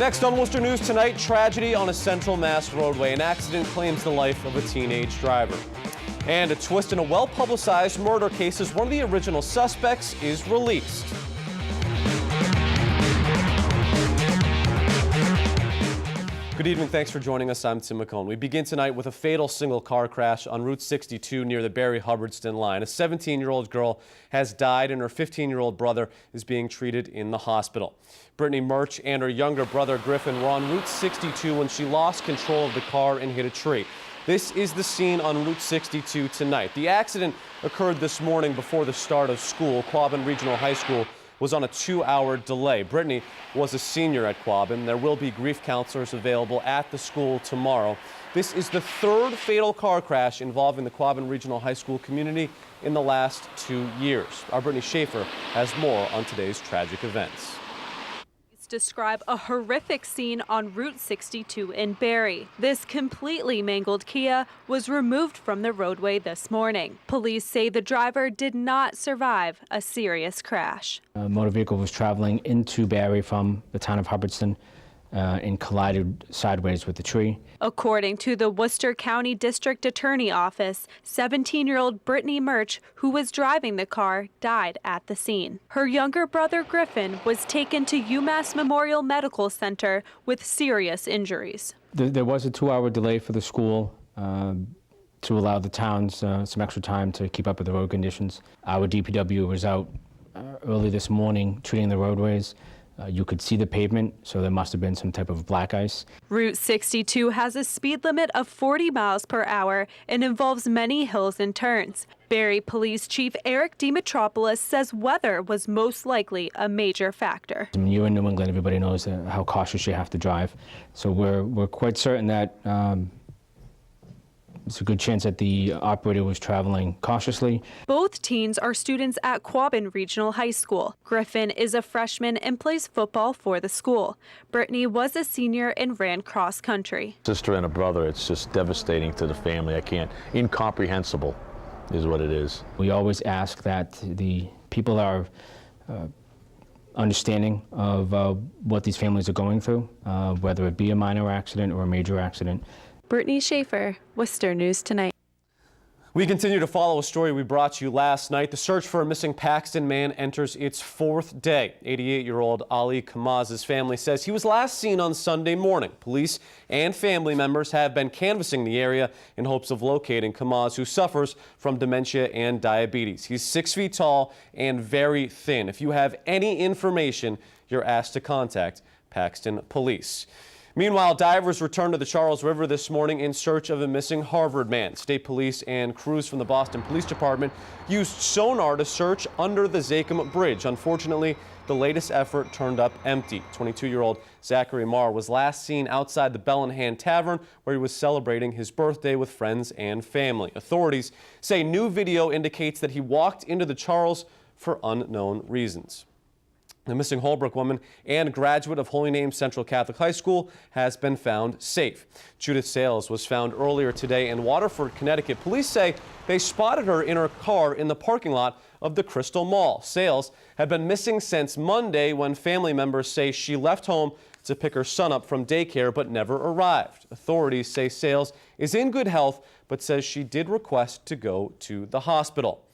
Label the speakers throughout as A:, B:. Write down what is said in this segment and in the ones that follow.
A: Next on Worcester News tonight, tragedy on a Central Mass roadway. An accident claims the life of a teenage driver. And a twist in a well-publicized murder case as one of the original suspects is released. Good evening. Thanks for joining us. I'm Tim McCone. We begin tonight with a fatal single car crash on Route 62 near the Barre-Hubbardston line. A 17-year-old girl has died and her 15-year-old brother is being treated in the hospital. Brittany Murch and her younger brother Griffin were on Route 62 when she lost control of the car and hit a tree. This is the scene on Route 62 tonight. The accident occurred this morning before the start of school. Quabbin Regional High School was on a 2-hour delay. Brittany was a senior at Quabbin. There will be grief counselors available at the school tomorrow. This is the third fatal car crash involving the Quabbin Regional High School community in the last 2 years. Our Brittany Schaefer has more on today's tragic events.
B: Describe a horrific scene on Route 62 in Barre. This completely mangled Kia was removed from the roadway this morning. Police say the driver did not survive a serious crash.
C: A motor vehicle was traveling into Barre from the town of Hubbardston and collided sideways with the tree.
B: According to the Worcester County District Attorney Office, 17-year-old Brittany Murch, who was driving the car, died at the scene. Her younger brother Griffin was taken to UMass Memorial Medical Center with serious injuries.
C: There was a 2-hour delay for the school to allow the towns some extra time to keep up with the road conditions. Our DPW was out early this morning treating the roadways. You could see the pavement, so there must have been some type of black ice.
B: Route 62 has a speed limit of 40 miles per hour and involves many hills and turns. Barre Police Chief Eric Dimitropoulos says weather was most likely a major factor.
C: When you're in New England, everybody knows how cautious you have to drive. So we're quite certain that it's a good chance that the operator was traveling cautiously.
B: Both teens are students at Quabbin Regional High School. Griffin is a freshman and plays football for the school. Brittany was a senior and ran cross country.
D: Sister and a brother, it's just devastating to the family. Incomprehensible is what it is.
C: We always ask that the people are understanding of what these families are going through, whether it be a minor accident or a major accident.
B: Brittany Schaefer, Worcester News Tonight.
A: We continue to follow a story we brought you last night. The search for a missing Paxton man enters its 4th day. 88-year-old Ali Kamaz's family says he was last seen on Sunday morning. Police and family members have been canvassing the area in hopes of locating Kamaz, who suffers from dementia and diabetes. He's 6 feet tall and very thin. If you have any information, you're asked to contact Paxton Police. Meanwhile, divers returned to the Charles River this morning in search of a missing Harvard man. State police and crews from the Boston Police Department used sonar to search under the Zakim Bridge. Unfortunately, the latest effort turned up empty. 22-year-old Zachary Marr was last seen outside the Bell in Hand Tavern, where he was celebrating his birthday with friends and family. Authorities say new video indicates that he walked into the Charles for unknown reasons. The missing Holbrook woman and graduate of Holy Name Central Catholic High School has been found safe. Judith Sales was found earlier today in Waterford, Connecticut. Police say they spotted her in her car in the parking lot of the Crystal Mall. Sales had been missing since Monday, when family members say she left home to pick her son up from daycare but never arrived. Authorities say Sales is in good health but says she did request to go to the hospital.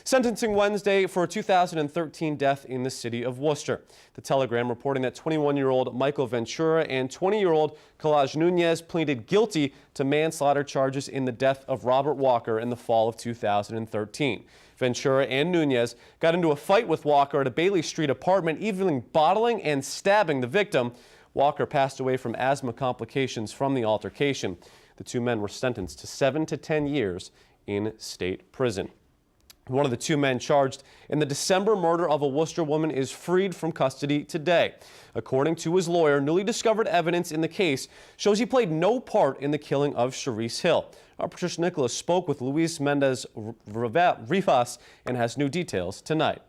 A: Sentencing Wednesday for a 2013 death in the city of Worcester. The Telegram reporting that 21-year-old Michael Ventura and 20-year-old Kalaj Nunez pleaded guilty to manslaughter charges in the death of Robert Walker in the fall of 2013. Ventura and Nunez got into a fight with Walker at a Bailey Street apartment, even bottling and stabbing the victim. Walker passed away from asthma complications from the altercation. The two men were sentenced to 7 to 10 years in state prison. One of the two men charged in the December murder of a Worcester woman is freed from custody today. According to his lawyer, newly discovered evidence in the case shows he played no part in the killing of Cherise Hill. Our Patricia Nicholas spoke with Luis Mendez Rivas and has new details tonight.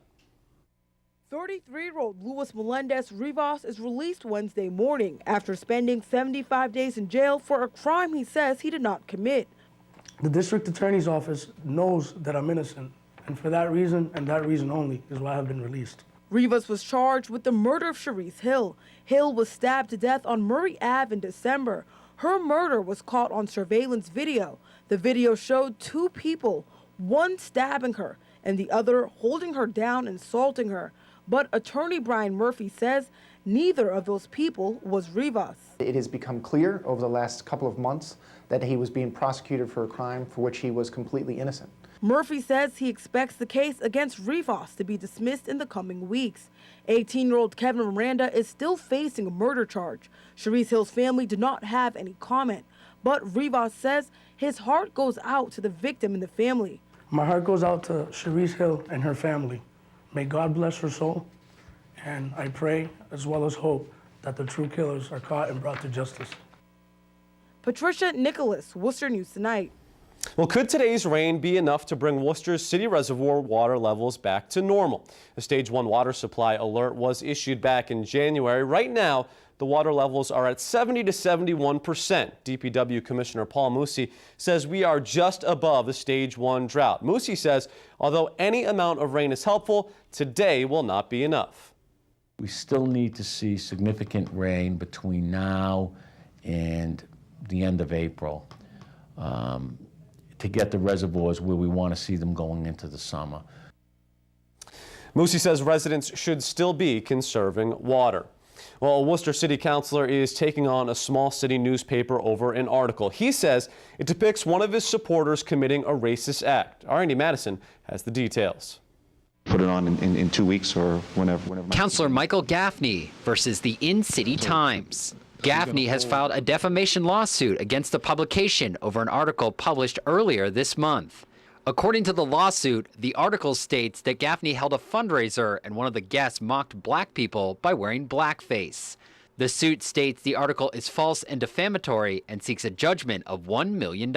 E: 33-year-old Luis Melendez Rivas is released Wednesday morning after spending 75 days in jail for a crime he says he did not commit.
F: The district attorney's office knows that I'm innocent, and for that reason and that reason only is why I've been released.
E: Rivas was charged with the murder of Cherise Hill. Hill was stabbed to death on Murray Ave in December. Her murder was caught on surveillance video. The video showed two people, one stabbing her and the other holding her down and assaulting her. But attorney Brian Murphy says neither of those people was Rivas.
G: It has become clear over the last couple of months that he was being prosecuted for a crime for which he was completely innocent.
E: Murphy says he expects the case against Rivas to be dismissed in the coming weeks. 18-year-old Kevin Miranda is still facing a murder charge. Cherise Hill's family did not have any comment, but Rivas says his heart goes out to the victim and the family.
F: My heart goes out to Cherise Hill and her family. May God bless her soul, and I pray as well as hope that the true killers are caught and brought to justice.
E: Patricia Nicholas, Worcester News Tonight.
A: Well, could today's rain be enough to bring Worcester's city reservoir water levels back to normal? A Stage 1 water supply alert was issued back in January. Right now, the water levels are at 70 to 71%. DPW Commissioner Paul Musi says we are just above the Stage 1 drought. Musi says although any amount of rain is helpful, today will not be enough.
H: We still need to see significant rain between now and the end of April to get the reservoirs where we want to see them going into the summer.
A: Musi says residents should still be conserving water. Well, a Worcester City Councilor is taking on a small city newspaper over an article. He says it depicts one of his supporters committing a racist act. Our Andy Madison has the details.
I: Put it on in 2 weeks or whenever.
J: Councilor Michael Gaffney versus the InCity Times. Gaffney has filed a defamation lawsuit against the publication over an article published earlier this month. According to the lawsuit, the article states that Gaffney held a fundraiser and one of the guests mocked black people by wearing blackface. The suit states the article is false and defamatory and seeks a judgment of $1 million.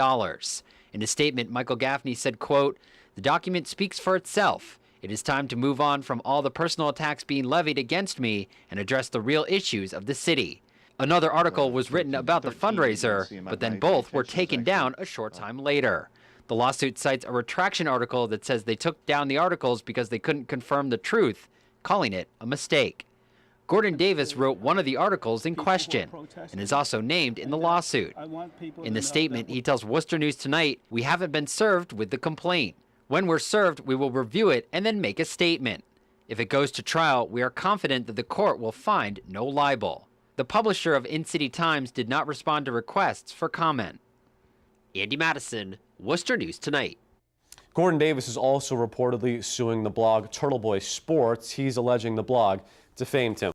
J: In a statement, Michael Gaffney said, quote, "The document speaks for itself. It is time to move on from all the personal attacks being levied against me and address the real issues of the city." Another article was written about the fundraiser, but then both were taken down a short time later. The lawsuit cites a retraction article that says they took down the articles because they couldn't confirm the truth, calling it a mistake. Gordon Davis wrote one of the articles in question and is also named in the lawsuit. In the statement, he tells Worcester News Tonight, "We haven't been served with the complaint. When we're served, we will review it and then make a statement. If it goes to trial, we are confident that the court will find no libel." The publisher of InCity Times did not respond to requests for comment. Andy Madison, Worcester News Tonight.
A: Gordon Davis is also reportedly suing the blog Turtle Boy Sports. He's alleging the blog defamed him.